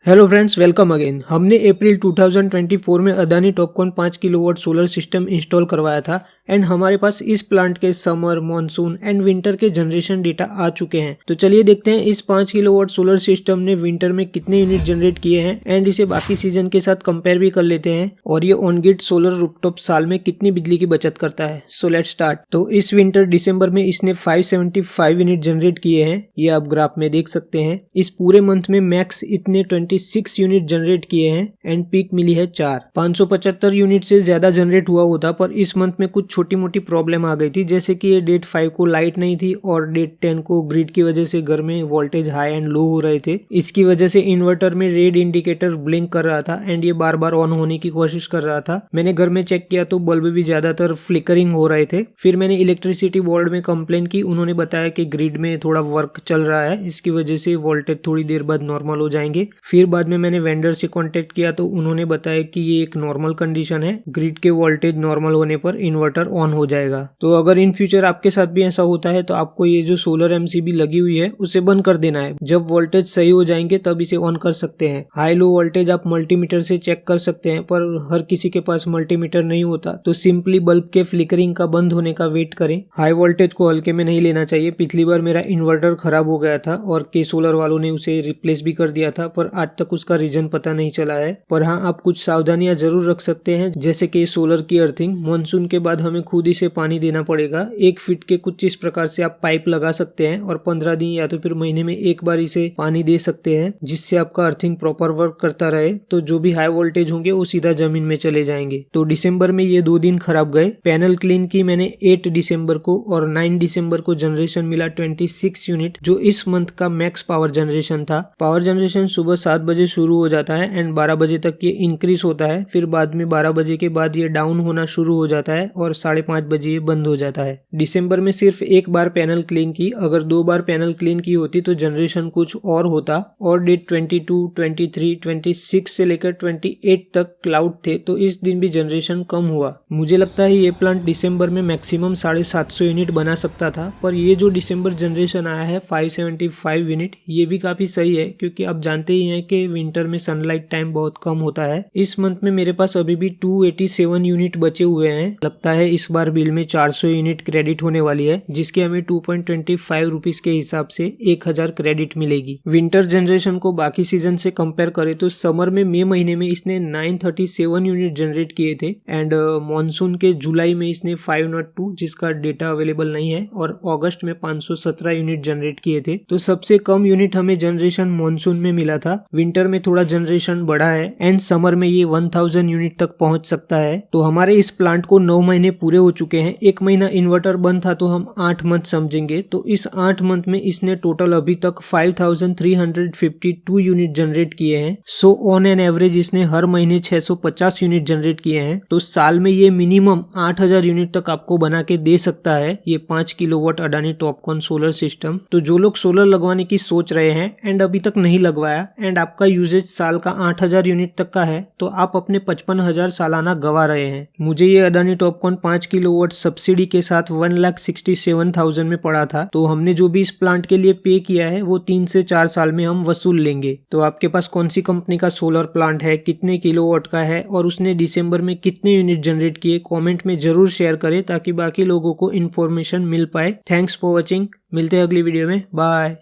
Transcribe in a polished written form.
Hello friends, welcome again. हमने अप्रैल 2024 में Adani Topcon 5 kilowatt solar system install करवाया था एंड हमारे पास इस प्लांट के समर, मॉनसून एंड विंटर के जनरेशन डेटा आ चुके हैं। तो चलिए देखते हैं इस 5 किलोवाट सोलर सिस्टम ने विंटर में कितने यूनिट जनरेट किए हैं एंड इसे बाकी सीजन के साथ कंपेयर भी कर लेते हैं और ये ऑन ग्रिड सोलर रूफटॉप साल में कितनी बिजली की बचत करता है। So let's start. तो इस विंटर दिसंबर में इसने 575 यूनिट जनरेट किए हैं, ये आप ग्राफ में देख सकते हैं। इस पूरे मंथ में मैक्स इतने 26 यूनिट जनरेट किए हैं एंड पीक मिली है 4। 575 यूनिट से ज्यादा जनरेट हुआ होता, पर इस मंथ में कुछ छोटी मोटी प्रॉब्लम आ गई थी, जैसे कि ये डेट 5 को लाइट नहीं थी और डेट 10 को ग्रिड की वजह से घर में वोल्टेज हाई एंड लो हो रहे थे। इसकी वजह से इन्वर्टर में रेड इंडिकेटर ब्लिंक कर रहा था एंड ये बार बार ऑन होने की कोशिश कर रहा था। मैंने घर में चेक किया तो बल्ब भी ज्यादातर फ्लिकरिंग हो रहे थे। फिर मैंने इलेक्ट्रिसिटी बोर्ड में कंप्लेन की, उन्होंने बताया कि ग्रिड में थोड़ा वर्क चल रहा है, इसकी वजह से वोल्टेज थोड़ी देर बाद नॉर्मल हो जाएंगे। फिर बाद में मैंने वेंडर से कांटेक्ट किया तो उन्होंने बताया कि ये एक नॉर्मल कंडीशन है, ग्रिड के वोल्टेज नॉर्मल होने पर इन्वर्टर ऑन हो जाएगा। तो अगर इन फ्यूचर आपके साथ भी ऐसा होता है तो आपको ये जो सोलर एमसीबी लगी हुई है उसे बंद कर देना है। जब वोल्टेज सही हो जाएंगे तब इसे ऑन कर सकते हैं। हाई लो वोल्टेज आप मल्टीमीटर से चेक कर सकते हैं, पर हर किसी के पास मल्टीमीटर नहीं होता, तो सिंपली बल्ब के फ्लिकरिंग का बंद होने का वेट करें। हाई वोल्टेज को हल्के में नहीं लेना चाहिए। पिछली बार मेरा इन्वर्टर खराब हो गया था और के सोलर वालों ने उसे रिप्लेस भी कर दिया था, पर आज तक उसका रीजन पता नहीं चला है। पर हाँ, आप कुछ सावधानियां जरूर रख सकते हैं, जैसे कि सोलर की अर्थिंग। मानसून के बाद हमें खुद ही से पानी देना पड़ेगा। 1 फीट के कुछ इस प्रकार से आप पाइप लगा सकते हैं और 15 दिन या तो फिर महीने में एक बार इसे पानी दे सकते हैं, जिससे आपका अर्थिंग प्रॉपर वर्क करता रहे। तो जो भी हाई वोल्टेज होंगे वो सीधा जमीन में चले जाएंगे। तो दिसंबर में ये 2 दिन खराब गए। पैनल क्लीन की मैंने 8 दिसंबर को और 9 दिसंबर को जनरेशन मिला 26 यूनिट, जो इस मंथ का मैक्स पावर जनरेशन था। पावर जनरेशन सुबह 7 बजे शुरू हो जाता है एंड 12 बजे तक ये इंक्रीज होता है। फिर बाद में 12 बजे के बाद ये डाउन होना शुरू हो जाता है और 5:30 बजे ये बंद हो जाता है। दिसंबर में सिर्फ एक बार पैनल क्लीन की। अगर 2 बार पैनल क्लीन की होती तो जनरेशन कुछ और होता। और डेट 22, 23, 26 से लेकर 28 तक क्लाउड थे, तो इस दिन भी जनरेशन कम हुआ। मुझे लगता है ये प्लांट दिसंबर में मैक्सिमम 750 यूनिट बना सकता था, पर ये जो दिसंबर जनरेशन आया है 575 यूनिट, ये भी काफी सही है, क्योंकि आप जानते ही हैं कि विंटर में सनलाइट टाइम बहुत कम होता है। इस मंथ में मेरे पास अभी भी 287 यूनिट बचे हुए हैं। लगता है इस बार बिल में 400 यूनिट क्रेडिट होने वाली है, जिसके हमें 2.25 रुपीज के हिसाब से 1000 क्रेडिट मिलेगी। विंटर जनरेशन को बाकी सीजन से कंपेयर करें तो समर में मई महीने में इसने 937 यूनिट जनरेट किए थे एंड मॉनसून के जुलाई में इसने 502, जिसका डेटा अवेलेबल नहीं है, और अगस्त में 517 यूनिट जनरेट किए थे। तो सबसे कम यूनिट हमें जनरेशन मॉनसून में मिला था। विंटर में थोड़ा जनरेशन बढ़ा है एंड समर में ये 1000 यूनिट तक पहुंच सकता है। तो हमारे इस प्लांट को 9 महीने पूरे हो चुके हैं। 1 महीना इन्वर्टर बंद था तो हम 8 मंथ समझेंगे। तो इस 8 मंथ में इसने टोटल अभी तक 5352 यूनिट जनरेट किए हैं। सो ऑन एन एवरेज इसने हर महीने 650 यूनिट जनरेट किए हैं। तो साल में ये मिनिमम 8000 यूनिट तक आपको बना के दे सकता है, ये 5 kilowatt Adani Topcon solar system. तो जो लोग सोलर लगवाने की सोच रहे हैं एंड अभी तक नहीं लगवाया एंड आपका यूजेज साल का 8000 यूनिट तक का है, तो आप अपने 55,000 सालाना गवा रहे हैं। मुझे ये अडानी टॉपकॉन 5 किलोवाट सब्सिडी के साथ 1,67,000 में पड़ा था। तो हमने जो भी इस प्लांट के लिए पे किया है वो 3 से 4 साल में हम वसूल लेंगे। तो आपके पास कौन सी कंपनी का सोलर प्लांट है, कितने किलोवाट का है और उसने दिसंबर में कितने यूनिट जनरेट किए, कमेंट में जरूर शेयर करें ताकि बाकी लोगों को इन्फॉर्मेशन मिल पाए। Thanks for watching. मिलते हैं अगली वीडियो में। बाय।